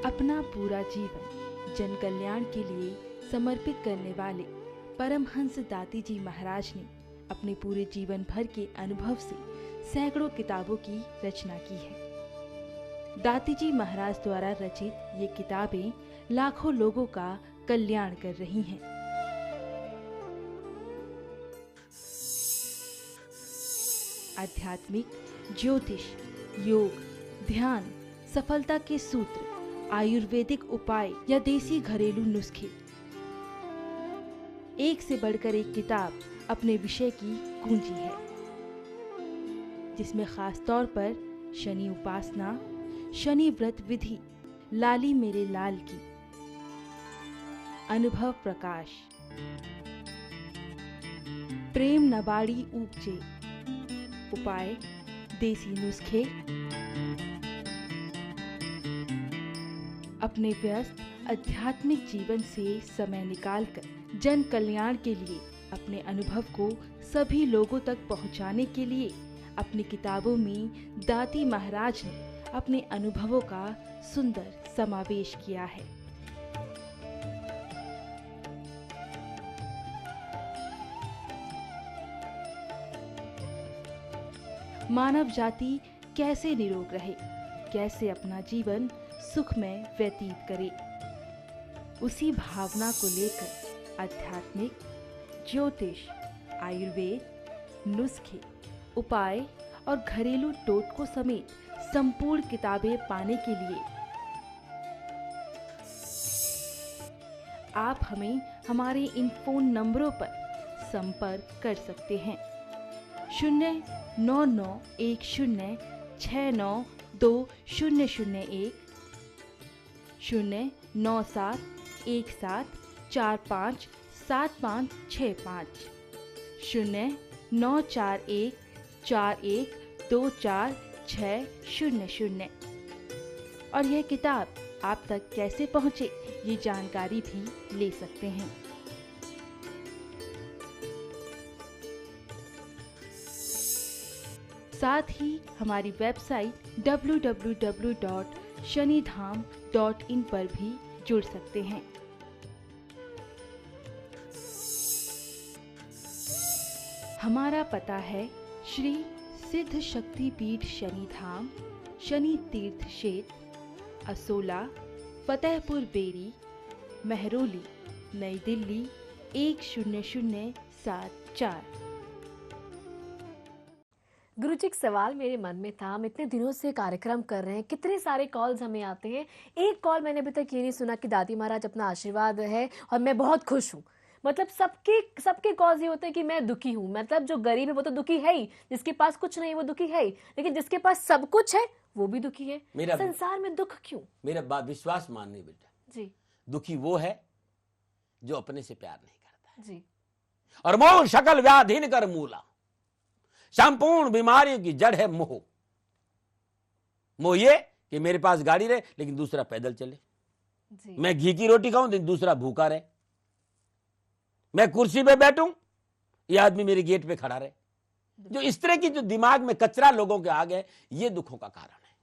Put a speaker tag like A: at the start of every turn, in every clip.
A: अपना पूरा जीवन जन कल्याण के लिए समर्पित करने वाले परमहंस दाती जी महाराज ने अपने पूरे जीवन भर के अनुभव से सैकड़ों किताबों की रचना की है। दाती जी महाराज द्वारा रचित ये किताबें लाखों लोगों का कल्याण कर रही हैं। आध्यात्मिक, ज्योतिष, योग, ध्यान, सफलता के सूत्र, आयुर्वेदिक उपाय या देसी घरेलू नुस्खे, एक से बढ़कर एक किताब अपने विषय की कुंजी है, जिसमें खास तौर पर शनि उपासना, शनि व्रत विधि, लाली मेरे लाल की, अनुभव प्रकाश, प्रेम नबाड़ी उपजे, उपाय, देसी नुस्खे, अपने व्यस्त आध्यात्मिक जीवन से समय निकालकर जन कल्याण के लिए अपने अनुभव को सभी लोगों तक पहुंचाने के लिए अपनी किताबों में दाती महाराज ने अपने अनुभवों का सुंदर समावेश किया है। मानव जाति कैसे निरोग रहे, कैसे अपना जीवन सुखमय व्यतीत करे, उसी भावना को लेकर आध्यात्मिक, ज्योतिष, आयुर्वेद, नुस्खे, उपाय और घरेलू टोटकों समेत संपूर्ण किताबें पाने के लिए आप हमें हमारे इन फोन नंबरों पर संपर्क कर सकते हैं। 09910692001, 09717457565, 0941412460। और यह किताब आप तक कैसे पहुंचे, ये जानकारी भी ले सकते हैं। साथ ही हमारी वेबसाइट www.shanidham.in पर भी जुड़ सकते हैं। हमारा पता है श्री सिद्ध शक्ति पीठ शनिधाम, शनि तीर्थ क्षेत्र, असोला, फतेहपुर बेरी, महरौली, नई दिल्ली 10074।
B: गुरुजी, एक सवाल मेरे मन में था। हम इतने दिनों से कार्यक्रम कर रहे हैं, कितने सारे कॉल्स हमें आते हैं, एक कॉल मैंने अभी तक ये नहीं सुना कि दादी महाराज अपना आशीर्वाद है और मैं बहुत खुश हूँ। मतलब सबके कॉल्स ये होते हैं कि मैं दुखी हूँ। मतलब जो गरीब है वो तो दुखी है ही, जिसके पास कुछ नहीं वो दुखी है ही, लेकिन जिसके पास सब कुछ है वो भी दुखी है। संसार में दुख क्यों?
C: मेरा विश्वास माननी बेटा
B: जी,
C: दुखी वो है जो अपने से प्यार नहीं करता है
B: जी।
C: और मोह शकल व्याधिन कर मूला, संपूर्ण बीमारियों की जड़ है मोह। मोह ये कि मेरे पास गाड़ी रहे लेकिन दूसरा पैदल चले, मैं घी की रोटी खाऊं लेकिन दूसरा भूखा रहे, मैं कुर्सी पे बैठूं ये आदमी मेरे गेट पे खड़ा रहे। जो इस तरह की जो दिमाग में कचरा लोगों के आ गए, ये दुखों का कारण है।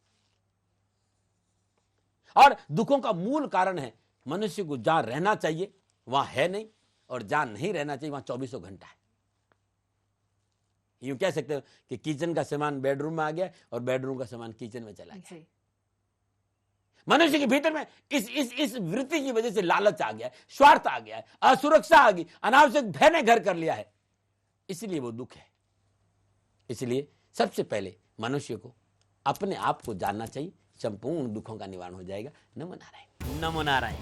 C: और दुखों का मूल कारण है मनुष्य को जहां रहना चाहिए वहां है नहीं, और जहां नहीं रहना चाहिए वहां 24 घंटा है। यूं कह सकते हो कि किचन का सामान बेडरूम में आ गया और बेडरूम का सामान किचन में चला गया। मनुष्य के भीतर में इस वृत्ति की वजह से लालच आ गया है, स्वार्थ आ गया है, असुरक्षा आ गई, अनावश्यक भय ने घर कर लिया है, इसलिए वो दुख है। इसलिए सबसे पहले मनुष्य को अपने आप को जानना चाहिए, संपूर्ण दुखों का निवारण हो जाएगा। नमो नारायण। नमो नारायण।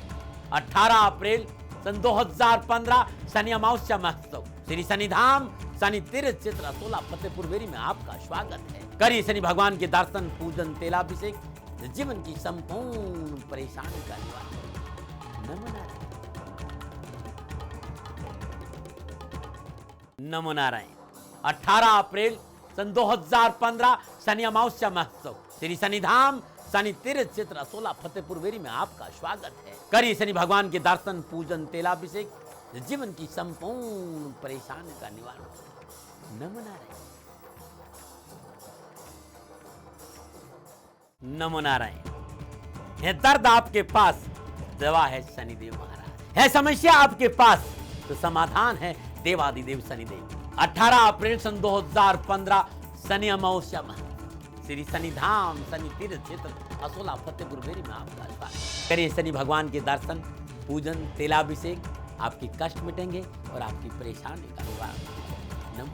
C: 18 अप्रैल सन 2015 शनि अमावस्या महोत्सव श्री शनिधाम शनि तीर्थ क्षेत्र असोला फतेहपुर बेरी में आपका स्वागत है। करिए शनि भगवान के दर्शन, पूजन, तेलाभिषेक, जीवन की संपूर्ण परेशानी का निवारण। नमो नारायण। नमो नारायण। 18 अप्रैल सन 2015 शनि अमावस्या महोत्सव श्री शनिधाम शनि तीर्थ क्षेत्र असोला फतेहपुर बेरी में आपका स्वागत है। करिए शनि भगवान के दर्शन, पूजन, तेलाभिषेक, जीवन की संपूर्ण परेशानी का निवारण। नमो नारायण। नमो नारायण। है दर्द आपके पास, दवा है शनिदेव महाराज। है समस्या आपके पास, तो समाधान है देवादिदेव शनिदेव। 18 अप्रैल सन 2015 शनि अमावस्या में श्री शनि धाम शनि तीर्थ क्षेत्र असोला फतेहपुर बेरी में आपका स्वागत। करिए शनि भगवान के दर्शन, पूजन, तेलाभिषेक, आपके कष्ट मिटेंगे और आपकी परेशानी का निवारण। नमो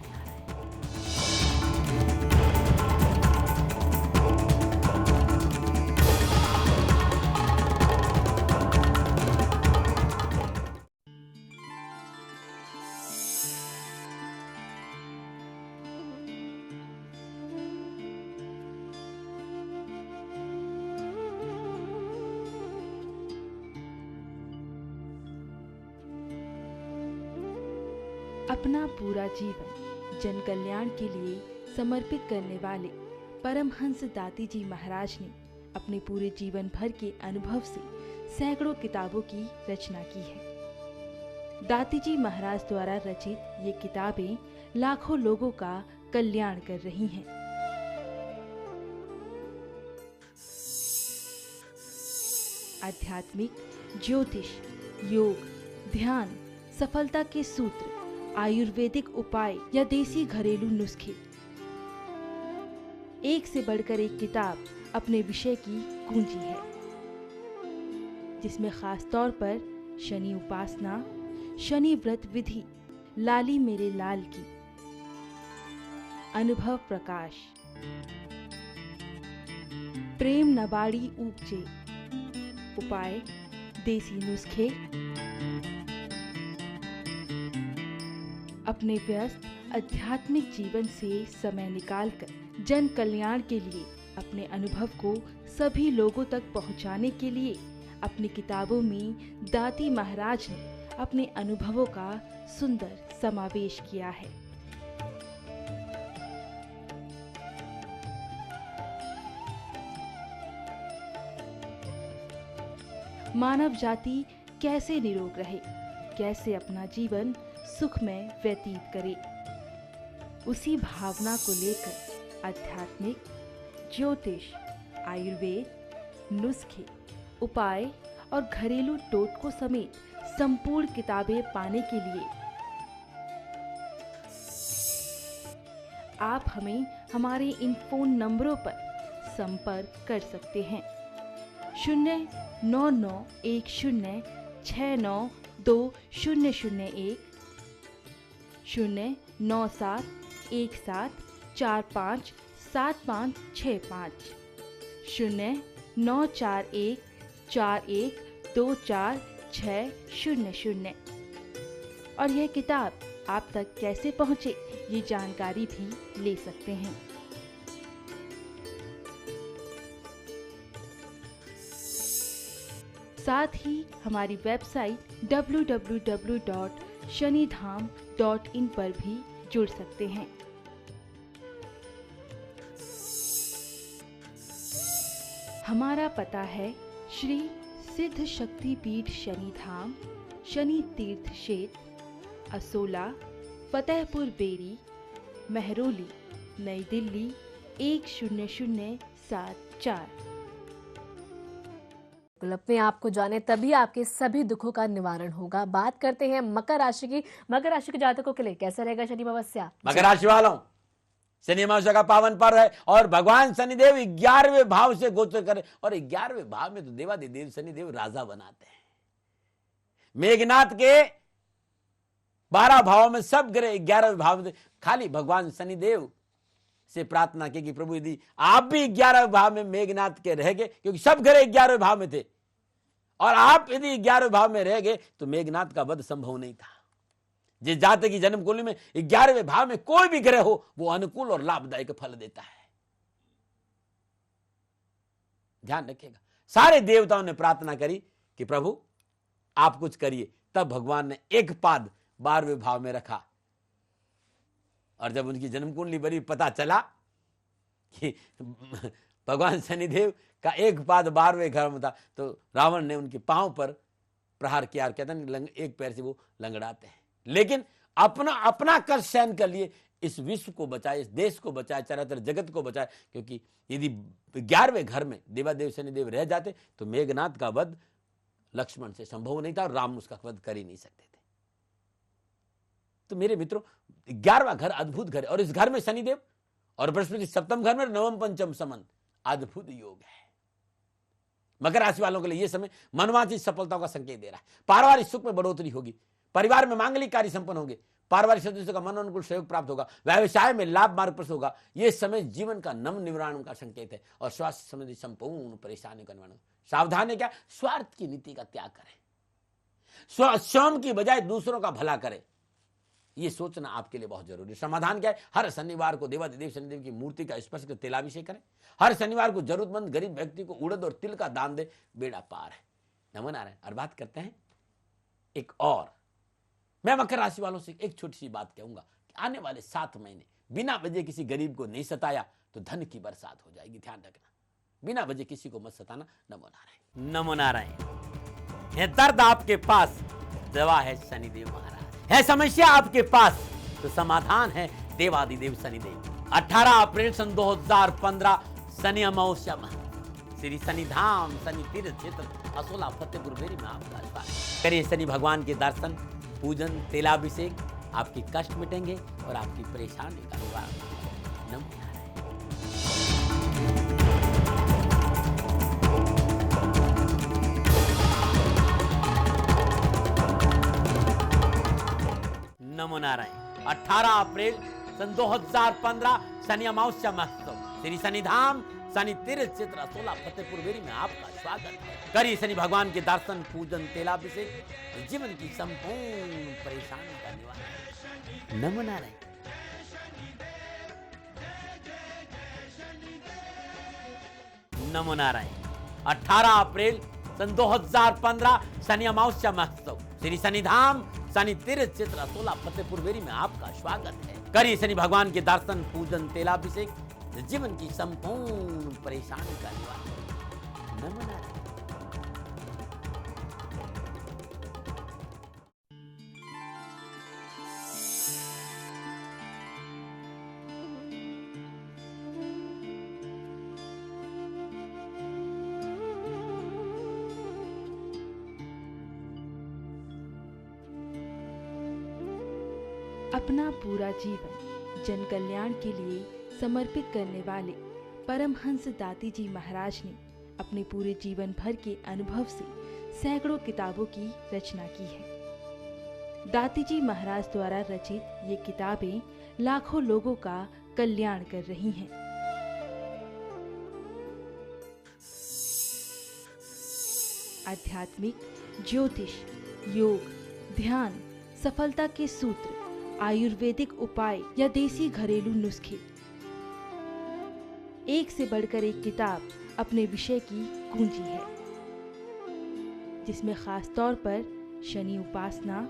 A: अपना पूरा जीवन जन कल्याण के लिए समर्पित करने वाले परमहंस दाती जी महाराज ने अपने पूरे जीवन भर के अनुभव से सैकड़ों किताबों की रचना की है। दाती जी महाराज द्वारा रचित ये किताबें लाखों लोगों का कल्याण कर रही हैं। आध्यात्मिक, ज्योतिष, योग, ध्यान, सफलता के सूत्र, आयुर्वेदिक उपाय या देसी घरेलू नुस्खे, एक से बढ़कर एक किताब अपने विषय की कुंजी है, जिसमें खास तौर पर शनि उपासना, शनि व्रत विधि, लाली मेरे लाल की, अनुभव प्रकाश, प्रेम नबाड़ी उपजे, उपाय, देसी नुस्खे, अपने व्यस्त आध्यात्मिक जीवन से समय निकालकर जन कल्याण के लिए अपने अनुभव को सभी लोगों तक पहुंचाने के लिए अपनी किताबों में दाती महाराज ने अपने अनुभवों का सुंदर समावेश किया है। मानव जाति कैसे निरोग रहे, कैसे अपना जीवन सुखमय व्यतीत करे, उसी भावना को लेकर आध्यात्मिक, ज्योतिष, आयुर्वेद, नुस्खे, उपाय और घरेलू टोटकों समेत संपूर्ण किताबें पाने के लिए आप हमें हमारे इन फोन नंबरों पर संपर्क कर सकते हैं। 09910692001, 09717457565, 0941412400। और यह किताब आप तक कैसे पहुँचे, ये जानकारी भी ले सकते हैं। साथ ही हमारी वेबसाइट www.shanidham.in पर भी जुड़ सकते हैं। हमारा पता है श्री सिद्ध शक्ति पीठ शनि धाम, शनि तीर्थ क्षेत्र, असोला, फतेहपुर बेरी, महरौली, नई दिल्ली 10074।
B: अपने आप को जाने, तभी आपके सभी दुखों का निवारण होगा। बात करते हैं मकर राशि की। मकर राशि के जातकों के लिए कैसा रहेगा शनि अमावस्या?
C: मकर राशि वालों, शनि अमावस्या का पावन पर्व है और भगवान शनिदेव 11वें भाव से गोचर करे, और 11वें भाव में तो देवादिदेव शनिदेव राजा बनाते हैं। मेघनाथ के 12 भावों में सब ग्रह 11वें भाव में, खाली भगवान शनिदेव से प्रार्थना की कि प्रभु यदि आप भी 11वें भाव में मेघनाथ के रह गए, क्योंकि सब ग्रह 11वें भाव में थे, और आप यदि 11वें भाव में रह गए तो मेघनाथ का वध संभव नहीं था। जिस जातक की जन्म कुंडली में 11वें भाव में कोई भी ग्रह हो, वो अनुकूल और लाभदायक फल देता है। ध्यान रखिएगा। सारे देवताओं ने प्रार्थना करी कि प्रभु आप कुछ करिए, तब भगवान ने एक पाद 12वें भाव में रखा, और जब उनकी जन्म कुंडली बनी, पता चला कि भगवान शनिदेव का एक पाद 12वें घर में था, तो रावण ने उनके पांव पर प्रहार किया, और कहते हैं एक पैर से वो लंगड़ाते हैं, लेकिन अपना कष्ट सहन कर लिए, इस विश्व को बचाए, इस देश को बचाए, चराचर जगत को बचाए। क्योंकि यदि 11वें घर में देवादेव शनिदेव रह जाते तो मेघनाद का वध लक्ष्मण से संभव नहीं था और राम उसका वध कर ही नहीं सकते थे। तो मेरे मित्रों, 11वां घर अद्भुत घर है और इस घर में शनिदेव और बृहस्पति सप्तम घर में नवम पंचम समन, अद्भुत योग है। मकर राशि वालों के लिए यह समय मनवांछित सफलताओं का संकेत दे रहा है। पारिवारिक सुख में बढ़ोतरी होगी, परिवार में मांगलिक कार्य संपन्न होंगे, पारिवारिक सदस्यों का मन अनुकूल सहयोग प्राप्त होगा, व्यवसाय में लाभ मार्ग प्रशस्त होगा। यह समय जीवन का नव निर्माण का संकेत है और स्वास्थ्य संबंधी संपूर्ण परेशानी का निवारण। सावधान है क्या? स्वार्थ की नीति का त्याग करें, स्वयं की बजाय दूसरों का भला करें, यह सोचना आपके लिए बहुत जरूरी है। समाधान क्या है? हर शनिवार को देवादिदेव शनिदेव की मूर्ति का स्पर्श कर तेलाभिषेक करें। हर शनिवार को जरूरतमंद गरीब व्यक्ति को उड़द और तिल का दान दे, बेड़ा पार है। नमन आ रहा है। और बात करते हैं एक और, मैं मकर राशि वालों से एक छोटी सी बात कहूंगा कि आने वाले 7 महीने बिना वजह किसी गरीब को नहीं सताया तो धन की बरसात हो जाएगी। ध्यान रखना, बिना वजह किसी को मत सताना। नमो नारायण। नमो नारायण। है दर्द आपके पास, दवा है शनिदेव महाराज। है समस्या आपके पास, तो समाधान है देवादिदेव शनिदेव। 18 अप्रैल सन 2015 शनि अमावस्या में श्री शनि धाम शनि तीर्थ क्षेत्र असोला फतेहपुर बेरी में आपका स्वागत। करिए शनि भगवान के दर्शन, पूजन, तेलाभिषेक, आपकी कष्ट मिटेंगे और आपकी परेशानी का निवारण होगा। नमो नमो नारायण। 18 अप्रैल सन 2015 शनि अमावस्या महोत्सव श्री शनि धाम शनि तीर्थ क्षेत्र असोला फतेहपुर बेरी में आपका स्वागत है। करिए शनि भगवान के दर्शन, पूजन, तेलाभिषेक, जीवन की संपूर्ण परेशानी का निवारण। नमो नारायण। नमो नारायण। 18 अप्रैल सन 2015 शनि अमावस्या महोत्सव श्री शनि धाम शनि तीर्थ क्षेत्र असोला फतेहपुर बेरी में आपका स्वागत है। करिए शनि भगवान के दर्शन, पूजन, तेलाभिषेक, जीवन की संपूर्ण परेशानी का निवारण। नमो नारायण।
A: अपना पूरा जीवन जन कल्याण के लिए समर्पित करने वाले परमहंस दाती जी महाराज ने अपने पूरे जीवन भर के अनुभव से सैकड़ों किताबों की रचना की है। दाती जी महाराज द्वारा रचित ये किताबें लाखों लोगों का कल्याण कर रही हैं। आध्यात्मिक, ज्योतिष, योग, ध्यान, सफलता के सूत्र, आयुर्वेदिक उपाय या देसी घरेलू नुस्खे, एक से बढ़कर एक किताब अपने विषय की कुंजी है, जिसमें खास तौर पर शनि उपासना,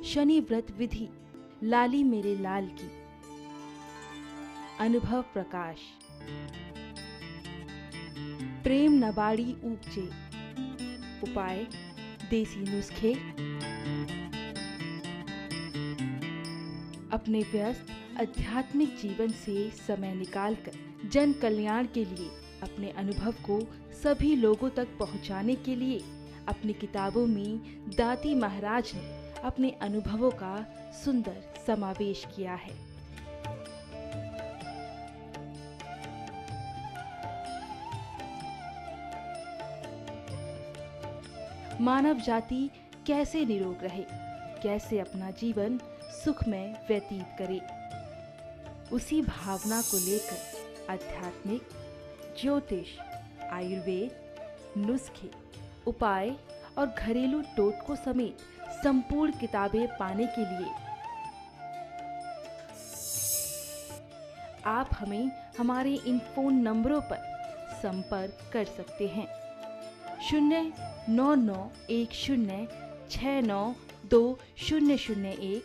A: शनि व्रत विधि, लाली मेरे लाल की, अनुभव प्रकाश, प्रेम नबाड़ी उपजे, उपाय, देसी नुस्खे, अपने व्यस्त आध्यात्मिक जीवन से समय निकालकर जन कल्याण के लिए अपने अनुभव को सभी लोगों तक पहुंचाने के लिए अपनी किताबों में दाती महाराज ने अपने अनुभवों का सुंदर समावेश किया है। मानव जाति कैसे निरोग रहे, कैसे अपना जीवन सुखमय व्यतीत करे, उसी भावना को लेकर आध्यात्मिक, ज्योतिष, आयुर्वेद, नुस्खे, उपाय और घरेलू टोटकों समेत संपूर्ण किताबें पाने के लिए आप हमें हमारे इन फोन नंबरों पर संपर्क कर सकते हैं। 09910692001,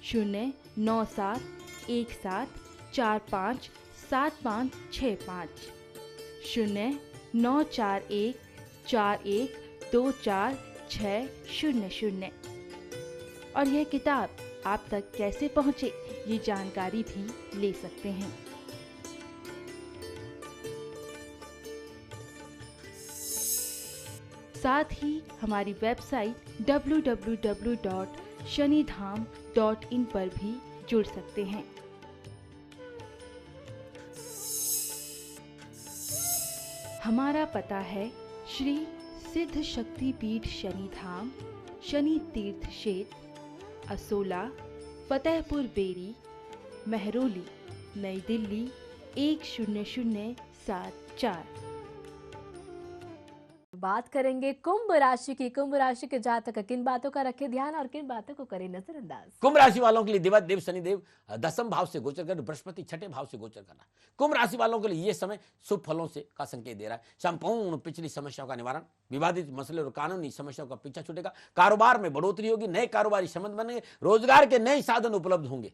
A: 09717457565, 094141246000। और यह किताब आप तक कैसे पहुँचे, ये जानकारी भी ले सकते हैं। साथ ही हमारी वेबसाइट www.shanidham.in पर भी जुड़ सकते हैं। हमारा पता है श्री सिद्ध शक्ति पीठ शनिधाम, शनि तीर्थ क्षेत्र, असोला, फतेहपुर बेरी, महरौली, नई दिल्ली 10074।
B: बात करेंगे कुंभ राशि की। कुंभ राशि के जातक किन बातों का रखे ध्यान और किन बातों को करें नजरअंदाज।
C: कुंभ राशि वालों के लिए देवादेव शनिदेव 10वें भाव से गोचर कर, बृहस्पति 6ठे भाव से गोचर करना। कुंभ राशि वालों के लिए यह समय शुभ फलों से का संकेत दे रहा है। संपूर्ण पिछली समस्याओं का निवारण, विवादित मसले और कानूनी समस्याओं का पीछा छूटेगा। कारोबार में बढ़ोतरी होगी, नए कारोबारी संबंध बनेंगे, रोजगार के नए साधन उपलब्ध होंगे।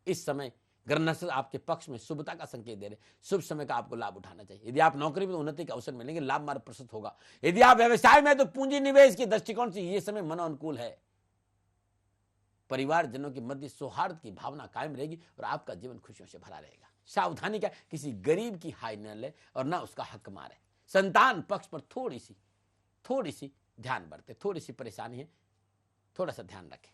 C: इस समय ग्रह नक्षत्र आपके पक्ष में शुभता का संकेत दे रहे, शुभ समय का आपको लाभ उठाना चाहिए। यदि आप नौकरी में उन्नति के अवसर मिलेंगे, लाभ मार्ग प्रस्तुत होगा। यदि आप व्यवसाय में तो पूंजी निवेश के दृष्टिकोण से यह समय मनोअनुकूल है। परिवारजनों के मध्य सौहार्द की भावना कायम रहेगी और आपका जीवन खुशियों से भरा रहेगा। सावधानी का, किसी गरीब की हाय न ले और न उसका हक मारे। संतान पक्ष पर थोड़ी सी ध्यान बरते, थोड़ी सी परेशानी है, थोड़ा सा ध्यान रखें।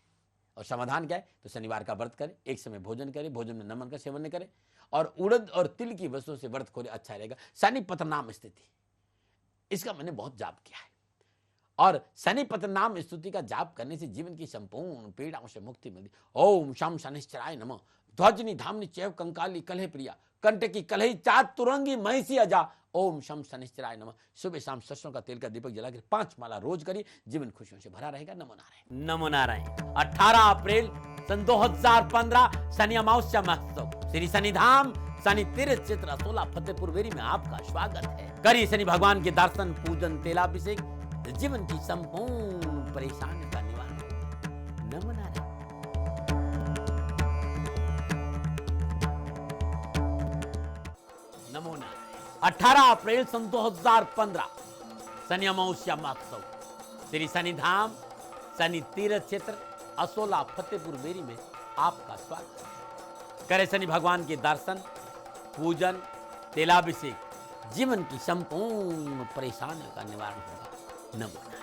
C: और समाधान क्या है, तो शनिवार का व्रत करें, एक समय भोजन करें, भोजन में नमन का सेवन करें और उड़द और तिल की वस्तुओं से व्रत खोले, अच्छा रहेगा। शनि पतनाम स्थिति, इसका मैंने बहुत जाप किया है और शनि पतनाम स्तुति का जाप करने से जीवन की संपूर्ण पीड़ाओं से मुक्ति मिलती। ओम शम शनिश्चराय नमः। ध्वजनी धामनी चैव कंकाली कलह प्रिया, कंटकी कलही चातुरंगी महिषी अजा। ओम शम शनिश्चराय नमः। सुबह शाम सरसों का तेल का दीपक जलाकर 5 माला रोज करिए, जीवन खुशियों से भरा रहेगा। नमो नारायण। नमो नारायण। 18 अप्रैल सन 2015 शनि अमावस्या महोत्सव श्री शनिधाम शनि तीर्थ क्षेत्र असोला फतेहपुर बेरी में आपका स्वागत है। करिए शनि भगवान के दर्शन, पूजन, तेलाभिषेक, जीवन की संपूर्ण परेशानी का निवारण। नमो नारायण। नमो नारायण। 18 अप्रैल सन 2015 शनि अमावस्या महोत्सव श्री शनिधाम शनि तीर्थ क्षेत्र असोला फतेहपुर बेरी में आपका स्वागत है। करें शनि भगवान के दर्शन, पूजन, तेलाभिषेक, जीवन की संपूर्ण परेशानियों का निवारण होगा। नमो नारायण।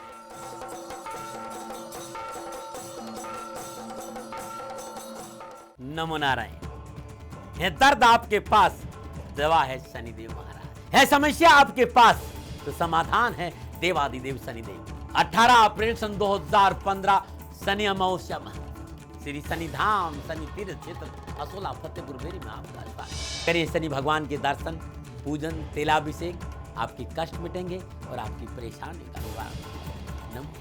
C: नमो नारायण। है दर्द आपके पास, दवा है शनिदेव महाराज। है समस्या आपके पास, तो समाधान है देवादिदेव शनिदेव। 18 अप्रैल सन 2015 शनि अमावस्या श्री शनिधाम शनि तीर्थ क्षेत्र असोला फतेहपुर बेरी में आपका स्वागत। करिए शनि भगवान के दर्शन, पूजन, तेलाभिषेक, आपकी कष्ट मिटेंगे और आपकी परेशानी का निवारण। नमो